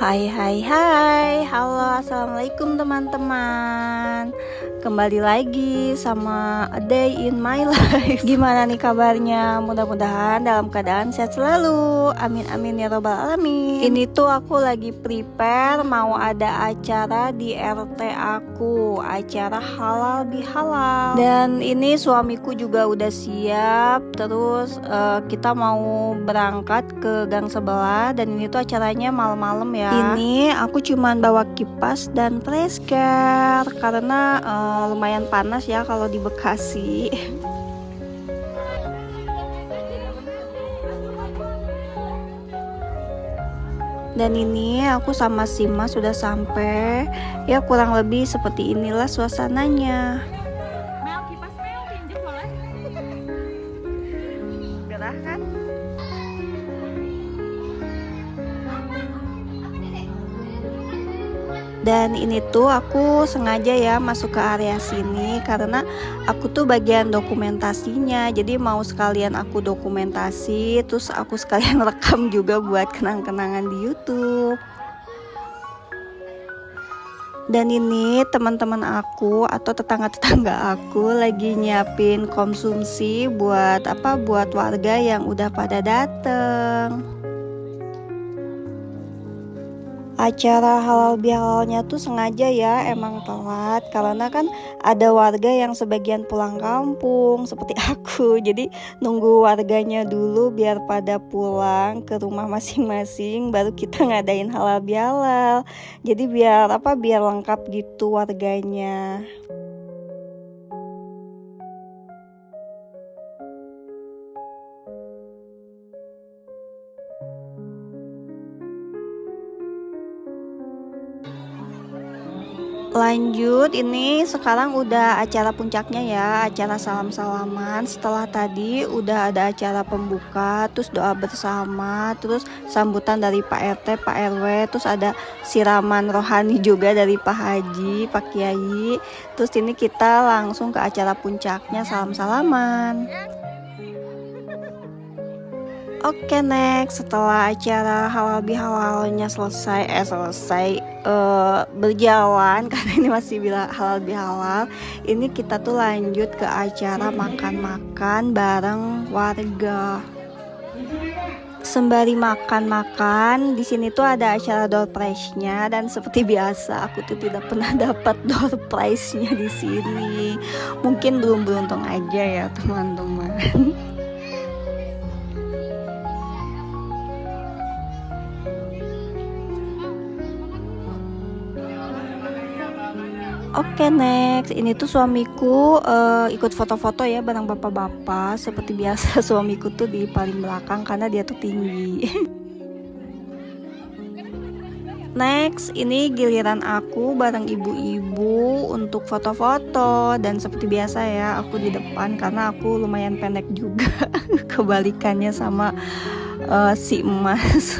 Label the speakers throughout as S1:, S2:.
S1: Hai hai hai, halo assalamualaikum teman-teman. Kembali lagi sama A Day in My Life. Gimana nih kabarnya? Mudah-mudahan dalam keadaan sehat selalu. Amin amin ya robbal alamin. Ini tuh aku lagi prepare mau ada acara di RT aku, acara halal bihalal. Dan ini suamiku juga udah siap. Terus kita mau berangkat ke gang sebelah dan ini tuh acaranya malam-malam ya. Ini aku cuman bawa kipas dan trasker karena lumayan panas ya kalau di Bekasi. Dan ini aku sama Sima sudah sampai. Ya kurang lebih seperti inilah suasananya.
S2: Mel, kipas Mel, pinjem boleh?
S1: Gerah kan? Dan ini tuh aku sengaja ya masuk ke area sini karena aku tuh bagian dokumentasinya. Jadi mau sekalian aku dokumentasi, terus aku sekalian rekam juga buat kenang-kenangan di YouTube. Dan ini teman-teman aku atau tetangga-tetangga aku lagi nyiapin konsumsi buat buat warga yang udah pada dateng. Acara halal bihalalnya tuh sengaja ya emang telat karena kan ada warga yang sebagian pulang kampung seperti aku, jadi nunggu warganya dulu biar pada pulang ke rumah masing-masing baru kita ngadain halal bihalal. Jadi biar biar lengkap gitu warganya. Lanjut, ini sekarang udah acara puncaknya ya, acara salam-salaman. Setelah tadi udah ada acara pembuka, terus doa bersama, terus sambutan dari Pak RT, Pak RW, terus ada siraman rohani juga dari Pak Haji, Pak Kiai. Terus ini kita langsung ke acara puncaknya, salam-salaman. Oke, next, setelah acara halal bihalalnya selesai berjalan karena ini masih halal bihalal, ini kita tuh lanjut ke acara makan-makan bareng warga. Sembari makan-makan, di sini tuh ada acara door prize-nya dan seperti biasa aku tuh tidak pernah dapat door prize-nya di sini. Mungkin belum beruntung aja ya teman-teman. Oke, next, ini tuh suamiku ikut foto-foto ya bareng bapak-bapak. Seperti biasa suamiku tuh di paling belakang karena dia tuh tinggi. Next, ini giliran aku bareng ibu-ibu untuk foto-foto. Dan seperti biasa ya aku di depan karena aku lumayan pendek juga. Kebalikannya sama si emas.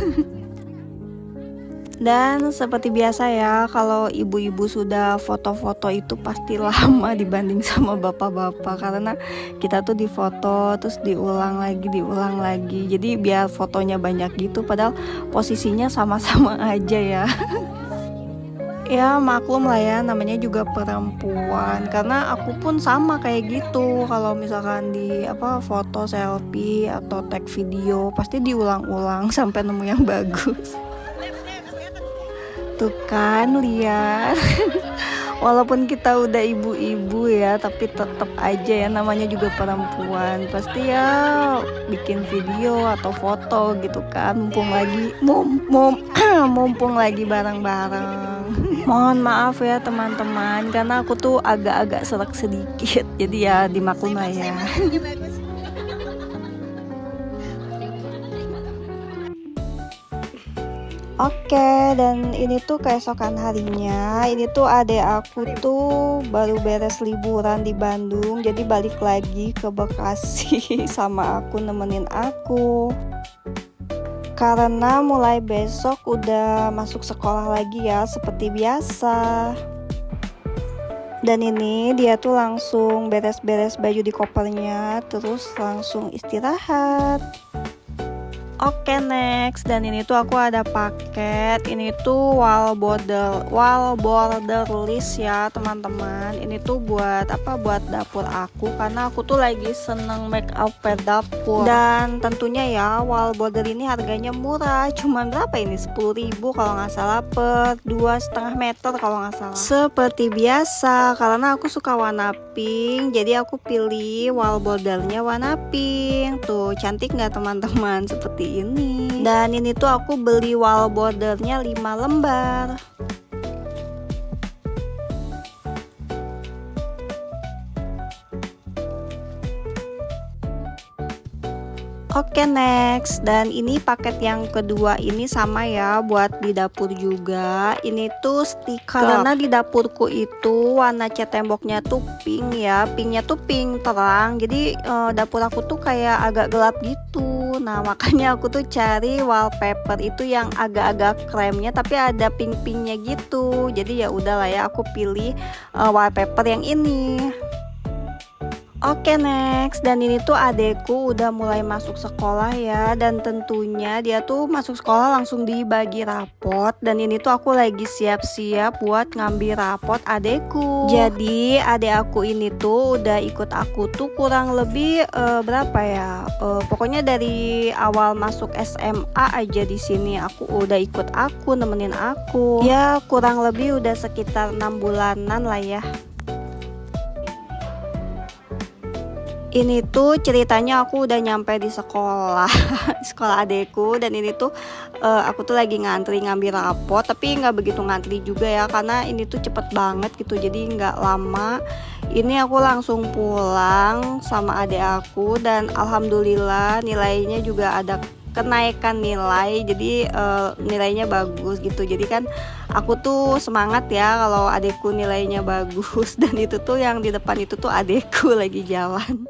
S1: Dan seperti biasa ya, kalau ibu-ibu sudah foto-foto itu pasti lama dibanding sama bapak-bapak karena kita tuh difoto terus diulang lagi. Jadi biar fotonya banyak gitu padahal posisinya sama-sama aja ya. Ya maklum lah ya, namanya juga perempuan. Karena aku pun sama kayak gitu. Kalau misalkan di foto selfie atau tag video pasti diulang-ulang sampai nemu yang bagus. Tuh kan, lihat. Walaupun kita udah ibu-ibu ya, tapi tetap aja ya namanya juga perempuan. Pasti ya bikin video atau foto gitu kan, mumpung lagi bareng-bareng. Mohon maaf ya teman-teman, karena aku tuh agak-agak serak sedikit. Jadi ya dimaklum lah ya. Oke, dan ini tuh keesokan harinya. Ini tuh adek aku tuh baru beres liburan di Bandung, jadi balik lagi ke Bekasi sama aku nemenin aku. Karena mulai besok udah masuk sekolah lagi ya, seperti biasa. Dan ini dia tuh langsung beres-beres baju di kopernya, terus langsung istirahat. Oke, next, dan ini tuh aku ada paket. Ini tuh wall border list ya teman-teman. Ini tuh buat apa? Buat dapur aku, karena aku tuh lagi seneng make up dapur. Dan tentunya ya wall border ini harganya murah. Cuman berapa ini? 10.000 kalau nggak salah, per 2,5 meter kalau nggak salah. Seperti biasa, karena aku suka warna pink, jadi aku pilih wall bordernya warna pink. Tuh cantik nggak teman-teman? Seperti ini. Dan ini tuh aku beli wall bordernya 5 lembar. Oke, next, dan ini paket yang kedua ini sama ya, buat di dapur juga. Ini tuh stiker, karena di dapurku itu warna cat temboknya tuh pink ya, pinknya tuh pink terang, jadi dapur aku tuh kayak agak gelap gitu. Nah makanya aku tuh cari wallpaper itu yang agak-agak kremnya tapi ada pink-pinknya gitu. Jadi ya udahlah ya, aku pilih wallpaper yang ini. Oke, next, dan ini tuh adekku udah mulai masuk sekolah ya, dan tentunya dia tuh masuk sekolah langsung dibagi rapot. Dan ini tuh aku lagi siap-siap buat ngambil rapot adekku. Jadi adek aku ini tuh udah ikut aku tuh kurang lebih berapa ya? Pokoknya dari awal masuk SMA aja di sini aku udah ikut aku, nemenin aku. Ya kurang lebih udah sekitar 6 bulanan lah ya. Ini tuh ceritanya aku udah nyampe di sekolah di sekolah adekku, dan ini tuh aku tuh lagi ngantri ngambil rapot, tapi nggak begitu ngantri juga ya, karena ini tuh cepet banget gitu, jadi nggak lama. Ini aku langsung pulang sama adek aku, dan alhamdulillah nilainya juga ada kenaikan nilai, jadi nilainya bagus gitu. Jadi kan aku tuh semangat ya kalau adekku nilainya bagus. Dan itu tuh yang di depan itu tuh adekku lagi jalan.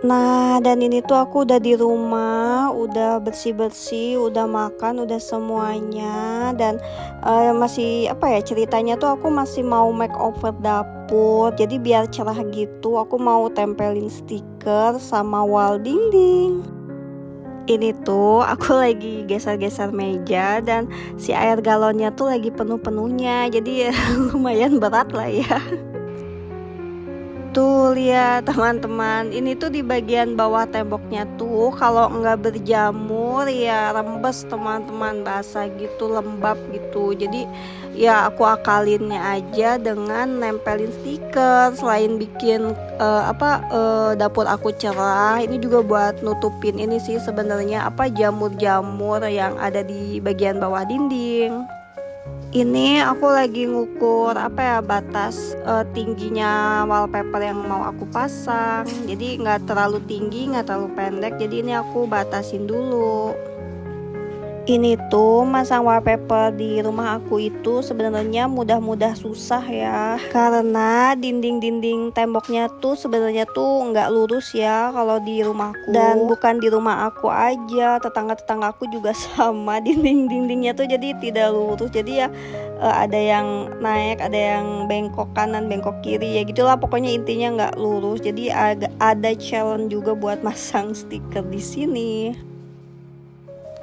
S1: Nah, dan ini tuh aku udah di rumah, udah bersih-bersih, udah makan, udah semuanya. Dan masih apa ya, ceritanya tuh aku masih mau make over dapur. Jadi biar cerah gitu, aku mau tempelin stiker sama wall dinding. Ini tuh aku lagi geser-geser meja, dan si air galonnya tuh lagi penuh-penuhnya. Jadi ya lumayan berat lah ya. Tuh lihat teman-teman, ini tuh di bagian bawah temboknya tuh kalau nggak berjamur ya rembes teman-teman, basah gitu, lembab gitu. Jadi ya aku akalinnya aja dengan nempelin stiker. Selain bikin dapur aku cerah, ini juga buat nutupin ini sih sebenarnya jamur-jamur yang ada di bagian bawah dinding. Ini aku lagi ngukur batas tingginya wallpaper yang mau aku pasang. Jadi nggak terlalu tinggi, nggak terlalu pendek. Jadi ini aku batasin dulu. Ini tuh masang wallpaper di rumah aku itu sebenarnya mudah-mudah susah ya, karena dinding-dinding temboknya tuh sebenarnya tuh nggak lurus ya kalau di rumahku. Dan bukan di rumah aku aja, tetangga-tetangga aku juga sama, dinding-dindingnya tuh jadi tidak lurus. Jadi ya ada yang naik, ada yang bengkok kanan, bengkok kiri, ya gitulah pokoknya, intinya nggak lurus. Jadi ada challenge juga buat masang stiker di sini.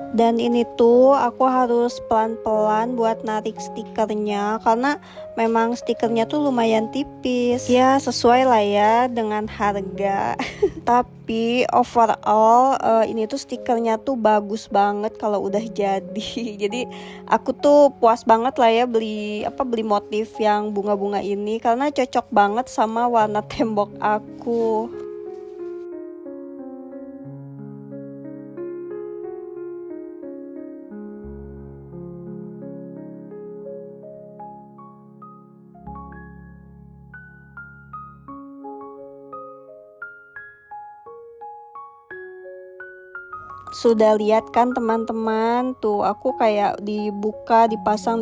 S1: Dan ini tuh aku harus pelan-pelan buat narik stikernya, karena memang stikernya tuh lumayan tipis. Ya sesuai lah ya dengan harga. Tapi overall ini tuh stikernya tuh bagus banget kalau udah jadi. Jadi aku tuh puas banget lah ya beli motif yang bunga-bunga ini, karena cocok banget sama warna tembok aku. Sudah lihat kan teman-teman, tuh aku kayak dibuka dipasang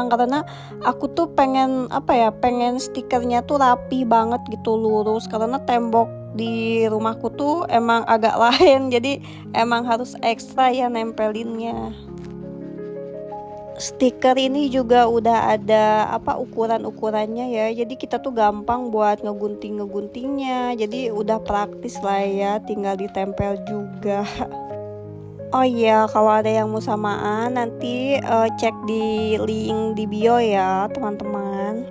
S1: karena aku tuh pengen pengen stikernya tuh rapi banget gitu, lurus, karena tembok di rumahku tuh emang agak lain, jadi emang harus ekstra ya nempelinnya. Stiker ini juga udah ada ukuran-ukurannya ya. Jadi kita tuh gampang buat ngeguntingnya. Jadi udah praktis lah ya, tinggal ditempel juga. Oh iya, kalau ada yang mau samaan nanti cek di link di bio ya, teman-teman.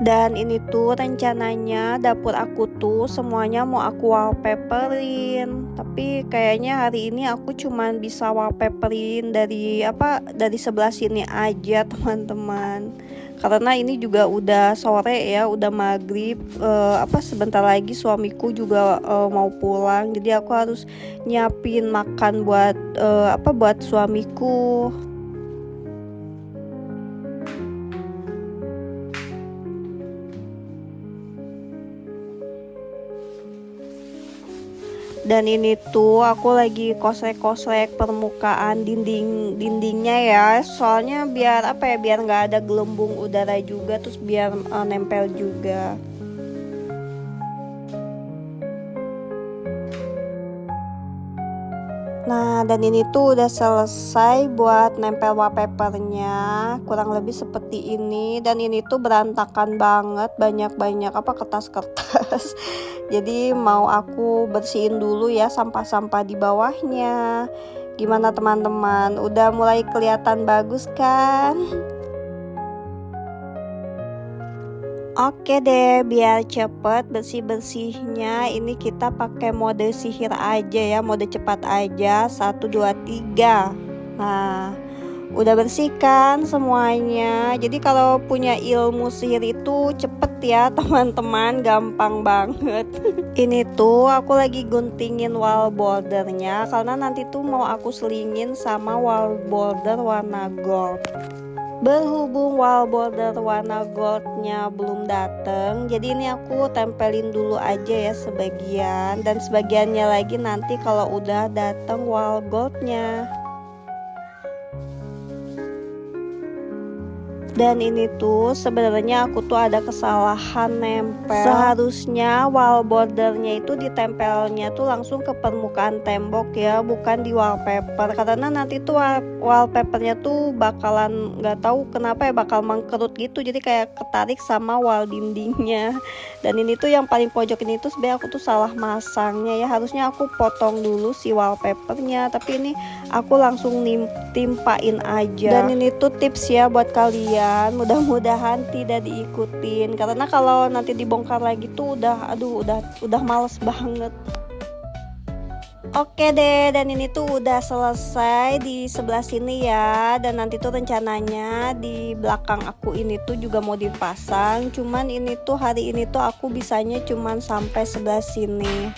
S1: Dan ini tuh rencananya dapur aku tuh semuanya mau aku wallpaperin. Tapi kayaknya hari ini aku cuman bisa wallpaperin dari sebelah sini aja, teman-teman. Karena ini juga udah sore ya, udah maghrib. Sebentar lagi suamiku juga mau pulang. Jadi aku harus nyiapin makan buat suamiku. Dan ini tuh aku lagi kosek-kosek permukaan dindingnya ya, soalnya biar nggak ada gelembung udara juga, terus biar nempel juga. Nah, dan ini tuh udah selesai buat nempel wallpapernya, kurang lebih seperti ini. Dan ini tuh berantakan banget, banyak kertas-kertas. Jadi mau aku bersihin dulu ya sampah-sampah di bawahnya. Gimana teman-teman, udah mulai kelihatan bagus kan? Oke deh, biar cepet bersih-bersihnya ini kita pakai mode sihir aja ya, mode cepat aja, 1, 2, 3. Nah, udah bersih kan semuanya. Jadi kalau punya ilmu sihir itu cepet ya teman-teman, gampang banget. Ini tuh aku lagi guntingin wall bordernya, karena nanti tuh mau aku selingin sama wall border warna gold. Berhubung wall border warna goldnya belum dateng, jadi ini aku tempelin dulu aja ya sebagian, dan sebagiannya lagi nanti kalau udah dateng wall goldnya. Dan ini tuh sebenarnya aku tuh ada kesalahan nempel. Seharusnya wall bordernya itu ditempelnya tuh langsung ke permukaan tembok ya, bukan di wallpaper. Karena nanti tuh wallpapernya tuh bakalan nggak tahu kenapa ya bakal mengkerut gitu. Jadi kayak ketarik sama wall dindingnya. Dan ini tuh yang paling pojok ini tuh sebenarnya aku tuh salah masangnya ya. Harusnya aku potong dulu si wallpapernya, tapi ini aku langsung timpain aja. Dan ini tuh tips ya buat kalian. Mudah-mudahan tidak diikutin, karena kalau nanti dibongkar lagi tuh udah males banget. Oke deh, dan ini tuh udah selesai di sebelah sini ya. Dan nanti tuh rencananya di belakang aku ini tuh juga mau dipasang. Cuman ini tuh hari ini tuh aku bisanya cuman sampai sebelah sini.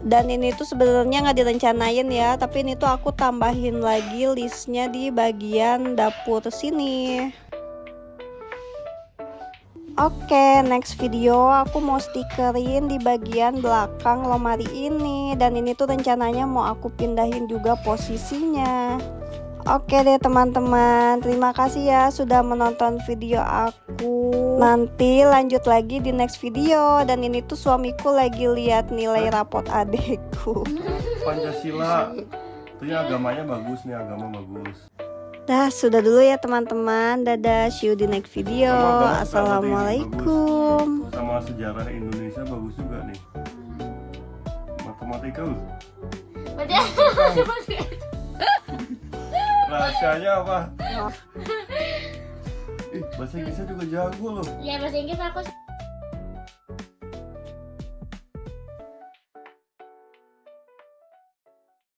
S1: Dan ini tuh sebenarnya nggak direncanain ya, tapi ini tuh aku tambahin lagi listnya di bagian dapur sini. Oke, next video aku mau stikerin di bagian belakang lemari ini. Dan ini tuh rencananya mau aku pindahin juga posisinya. Oke deh teman-teman, terima kasih ya sudah menonton video aku. Nanti lanjut lagi di next video. Dan ini tuh suamiku lagi lihat nilai rapot adekku.
S3: Pancasila, itu agamanya bagus nih, agama bagus.
S1: Dah, sudah dulu ya teman-teman. Dadah, see you di next video. Assalamualaikum.
S3: Sama sejarah Indonesia bagus juga nih. Matematika loh. Rahasianya apa? Bahasa Inggrisnya juga jago loh.
S2: Ya bahasa Inggris aku